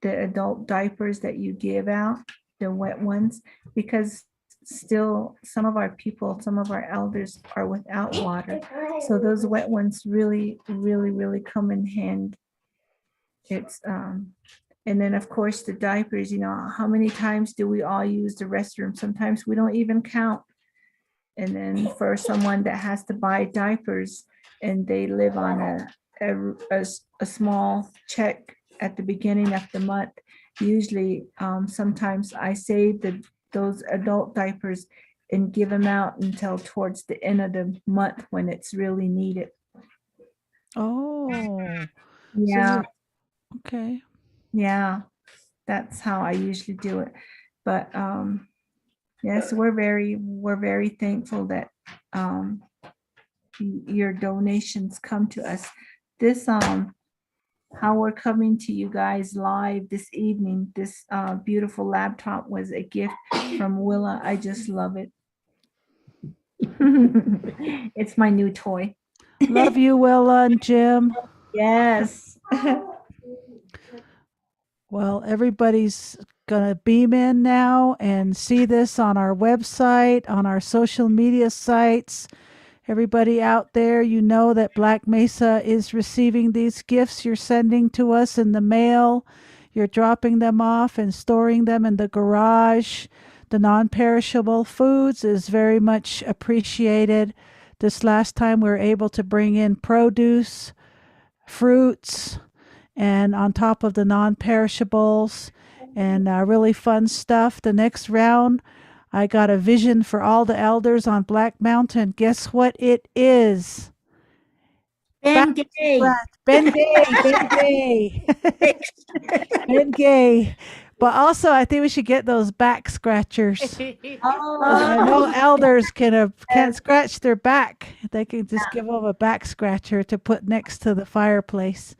adult diapers that you give out, the wet ones, because still some of our people, some of our elders are without water. So those wet ones really, really, really come in hand. It's and then of course the diapers, how many times do we all use the restroom? Sometimes we don't even count. And then for someone that has to buy diapers and they live on a small check at the beginning of the month, usually sometimes I save those adult diapers and give them out until towards the end of the month when it's really needed. Oh, Yeah. okay. Yeah, that's how I usually do it. But yes, we're very thankful that your donations come to us. This how we're coming to you guys live this evening. This beautiful laptop was a gift from Willa. I just love it. It's my new toy. Love you, Willa and Jim. Yes. Well, everybody's going to beam in now and see this on our website, on our social media sites. Everybody out there, you know that Black Mesa is receiving these gifts you're sending to us in the mail. You're dropping them off and storing them in the garage. The non-perishable foods is very much appreciated. This last time we were able to bring in produce, fruits, and on top of the non-perishables, and really fun stuff. The next round, I got a vision for all the elders on Black Mountain. Guess what it is? Ben Gay. Ben Gay. Ben Gay. But also, I think we should get those back scratchers. I know elders can't scratch their back. They can just give them a back scratcher to put next to the fireplace.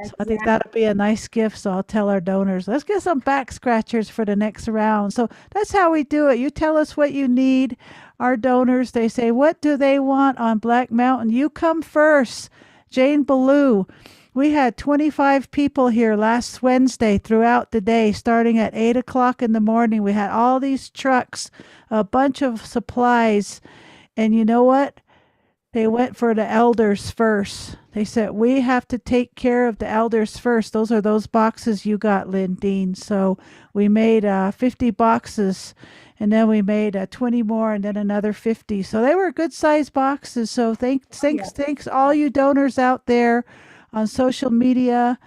So I think that'll be a nice gift. So I'll tell our donors, let's get some back scratchers for the next round. So that's how we do it. You tell us what you need. Our donors, they say, what do they want on Black Mountain? You come first. Jane Ballou. We had 25 people here last Wednesday throughout the day, starting at 8 o'clock in the morning. We had all these trucks, a bunch of supplies. And you know what? They went for the elders first. They said, we have to take care of the elders first. Those are those boxes you got, Lindeen. So we made 50 boxes, and then we made 20 more, and then another 50. So they were good sized boxes. So thanks all you donors out there on social media,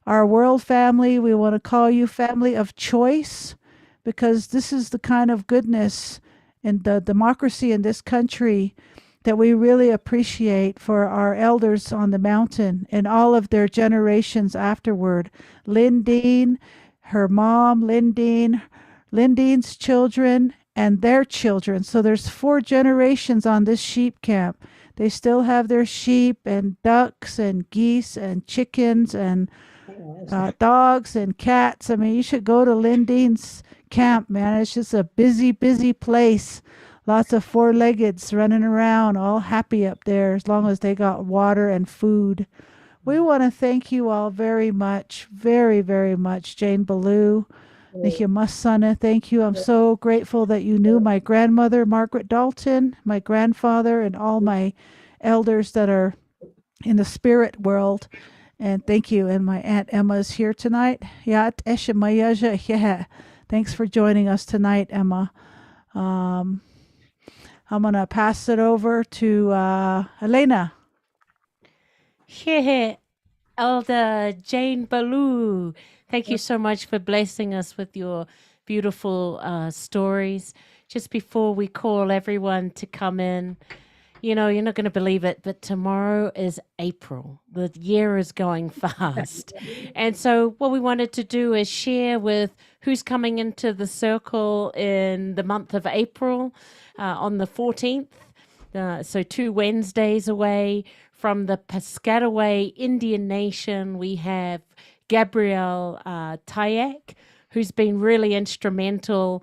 our world family. We want to call you family of choice, because this is the kind of goodness and the democracy in this country that we really appreciate for our elders on the mountain and all of their generations afterward. Lindeen, her mom, Lindeen's children, and their children. So there's 4 generations on this sheep camp. They still have their sheep and ducks and geese and chickens and dogs and cats. I mean, you should go to Lindine's camp, man. It's just a busy, busy place. Lots of four-leggeds running around, all happy up there as long as they got water and food. We want to thank you all very much, very, very much, Jane Ballou. Nihimasana, thank you. I'm so grateful that you knew my grandmother, Margaret Dalton, my grandfather, and all my elders that are in the spirit world. And thank you. And my Aunt Emma is here tonight. Yeah. Thanks for joining us tonight, Emma. I'm going to pass it over to Elena. Here, Elder Jane Ballou. Thank you so much for blessing us with your beautiful stories. Just before we call everyone to come in, you know, you're not going to believe it, but tomorrow is April. The year is going fast. And so what we wanted to do is share with who's coming into the circle in the month of April on the 14th. So 2 Wednesdays away from the Piscataway Indian Nation. We have Gabrielle Tayak, who's been really instrumental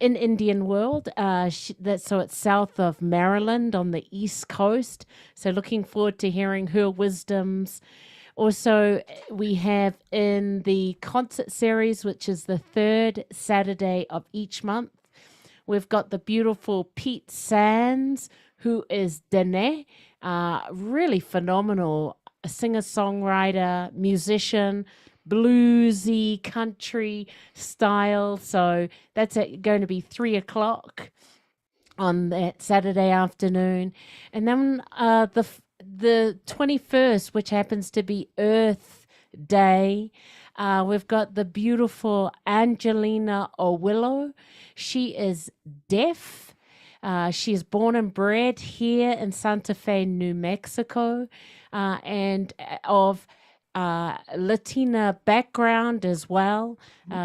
in Indian world. So it's south of Maryland on the East Coast. So looking forward to hearing her wisdoms. Also, we have in the concert series, which is the 3rd Saturday of each month, we've got the beautiful Pete Sands, who is Dene, really phenomenal singer-songwriter, musician, bluesy country style. So that's going to be 3:00 on that Saturday afternoon. And then the 21st, which happens to be Earth Day, we've got the beautiful Angelina Owillo. She is deaf. She is born and bred here in Santa Fe, New Mexico, and of Latina background as well.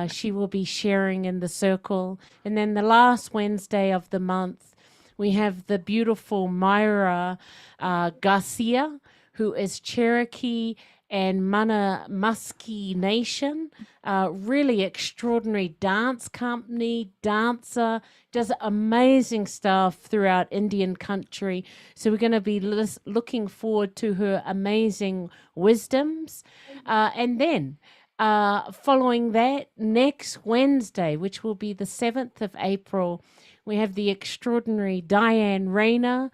She will be sharing in the circle. And then the last Wednesday of the month, we have the beautiful Myra Garcia, who is Cherokee and Muskie Nation, really extraordinary dance company, dancer, does amazing stuff throughout Indian country. So we're going to be looking forward to her amazing wisdoms. And then following that, next Wednesday, which will be the 7th of April, we have the extraordinary Diane Rayner,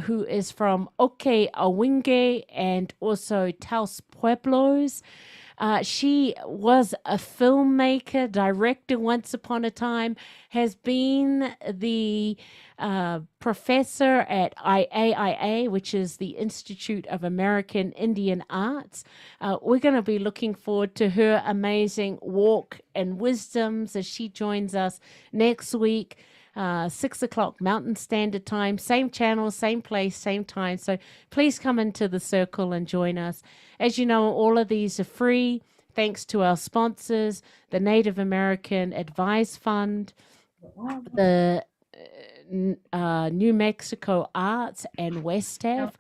who is from Oke Awinge and also Taos Pueblos. She was a filmmaker, director once upon a time, has been the professor at IAIA, which is the Institute of American Indian Arts. We're going to be looking forward to her amazing walk and wisdoms as she joins us next week. 6:00 Mountain Standard Time, same channel, same place, same time. So please come into the circle and join us. As you know, all of these are free, thanks to our sponsors, the Native American Advice Fund, the New Mexico Arts, and WestAv.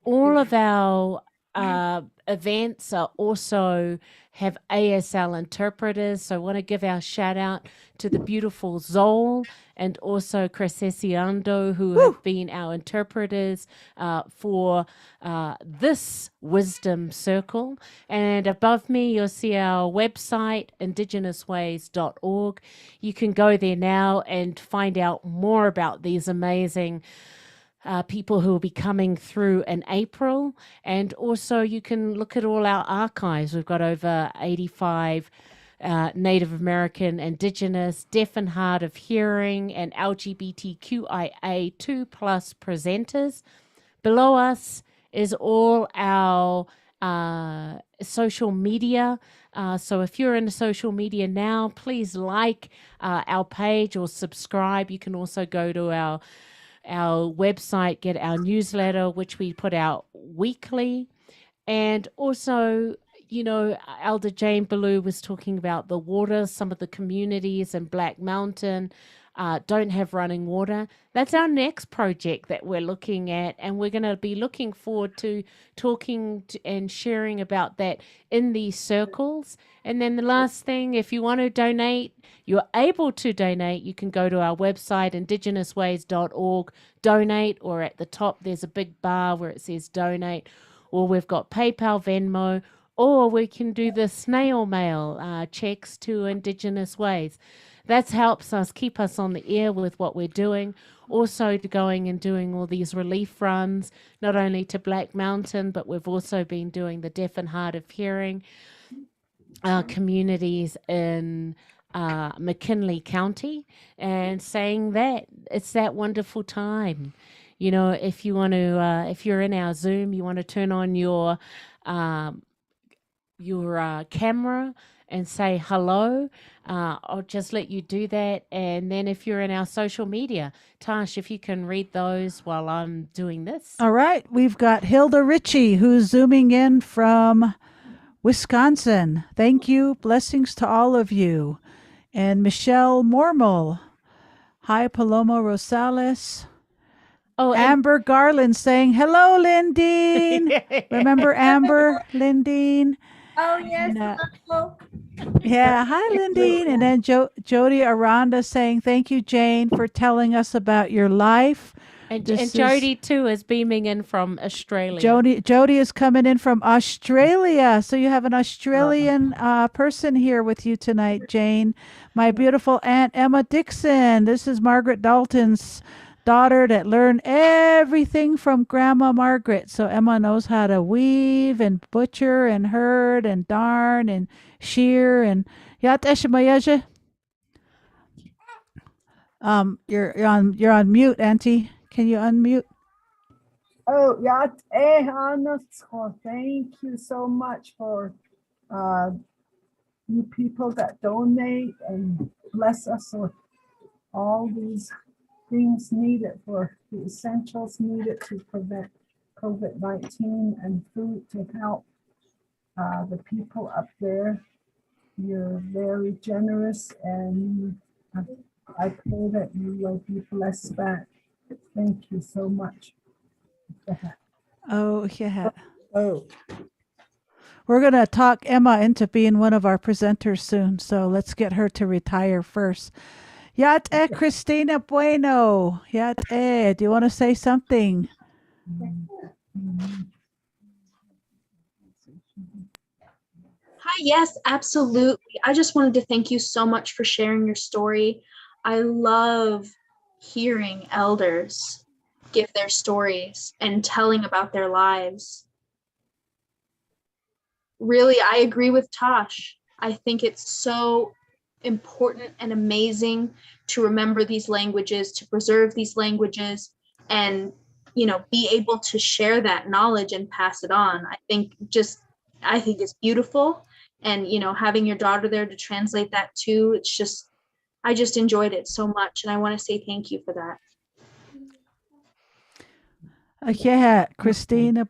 All of our events are also have ASL interpreters. So I want to give our shout out to the beautiful Zol and also Crescesiando, who have been our interpreters for this wisdom circle. And above me, you'll see our website, IndigenousWays.org. You can go there now and find out more about these amazing people who will be coming through in April. And also you can look at all our archives. We've got over 85 Native American, Indigenous, deaf and hard of hearing, and LGBTQIA2+ presenters. Below us is all our social media. So if you're in social media now, please like our page or subscribe. You can also go to our website, get our newsletter, which we put out weekly. And also, you know, Elder Jane Ballou was talking about the water, some of the communities in Black Mountain don't have running water. That's our next project that we're looking at, and we're going to be looking forward to talking and sharing about that in these circles. And then the last thing, if you want to donate, you're able to donate. You can go to our website, IndigenousWays.org, donate, or at the top there's a big bar where it says donate, or we've got PayPal, Venmo, or we can do the snail mail checks to Indigenous Ways. That helps us keep us on the air with what we're doing. Also going and doing all these relief runs, not only to Black Mountain, but we've also been doing the deaf and hard of hearing communities in McKinley County, and saying that it's that wonderful time. You know, if you want to, if you're in our Zoom, you want to turn on your camera and say hello. I'll just let you do that. And then if you're in our social media, Tash, if you can read those while I'm doing this. All right. We've got Hilda Ritchie, who's zooming in from Wisconsin. Thank you. Blessings to all of you. And Michelle Mormel. Hi, Paloma Rosales. Oh, Amber Garland saying, hello, Lindeen. Remember Amber, Lindeen? Oh, yes. And, hello. yeah, hi, Lindeen. And then Jody Aranda saying, thank you, Jane, for telling us about your life. and This Jody too is beaming in from Australia. Jody is coming in from Australia. So you have an Australian person here with you tonight, Jane. My beautiful Aunt Emma Dixon. This is Margaret Dalton's daughter that learned everything from Grandma Margaret. So Emma knows how to weave and butcher and herd and darn and shear and yat eshmayaja. You're on mute, Auntie. Can you unmute? Oh, yeah. Thank you so much for you people that donate and bless us with all these things needed for the essentials needed to prevent COVID-19 and food to help the people up there. You're very generous, and I pray that you will be blessed back. Thank you so much. Oh, yeah. Oh, We're going to talk Emma into being one of our presenters soon. So let's get her to retire first. Yat Christina Bueno. Yat do you want to say something? Hi, yes, absolutely. I just wanted to thank you so much for sharing your story. I love hearing elders give their stories and telling about their lives. Really, I agree with Tosh. I think it's so important and amazing to remember these languages, to preserve these languages, and, you know, be able to share that knowledge and pass it on. I think it's beautiful. And, you know, having your daughter there to translate that too, I just enjoyed it so much. And I want to say thank you for that. Yeah, Christina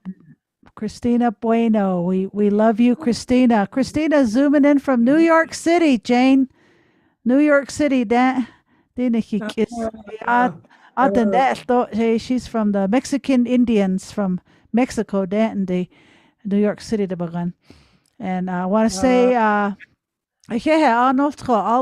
Bueno. We love you, Christina. Christina zooming in from New York City, Jane. New York City. She's from the Mexican Indians from Mexico, New York City. And I want to say, all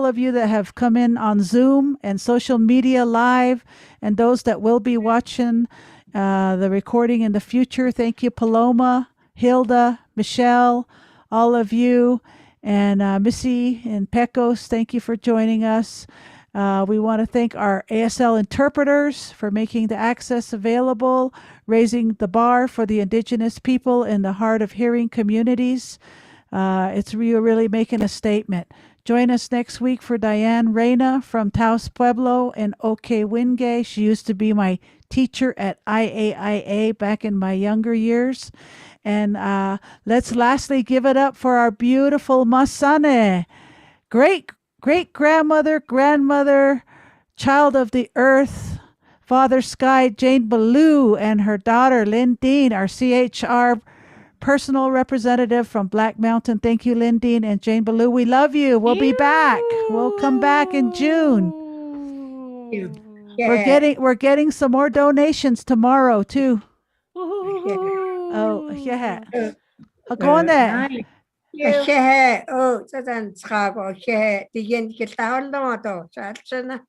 of you that have come in on Zoom and social media live, and those that will be watching the recording in the future. Thank you, Paloma, Hilda, Michelle, all of you, and Missy and Pecos. Thank you for joining us. We want to thank our ASL interpreters for making the access available, raising the bar for the Indigenous people in the hard of hearing communities. It's really making a statement. Join us next week for Diane Reyna from Taos Pueblo and OK Wingay. She used to be my teacher at IAIA back in my younger years. And let's lastly give it up for our beautiful Masane, great-grandmother, grandmother, child of the earth, Father Sky, Jane Ballou, and her daughter, Lindeen, our CHR personal representative from Black Mountain. Thank you, Lindeen and Jane Ballou. We love you. We'll be back. We'll come back in June. We're getting some more donations tomorrow too. Oh, yeah. Go on there. 짜잔 차고 디겐 길 다올로도 잘잖아.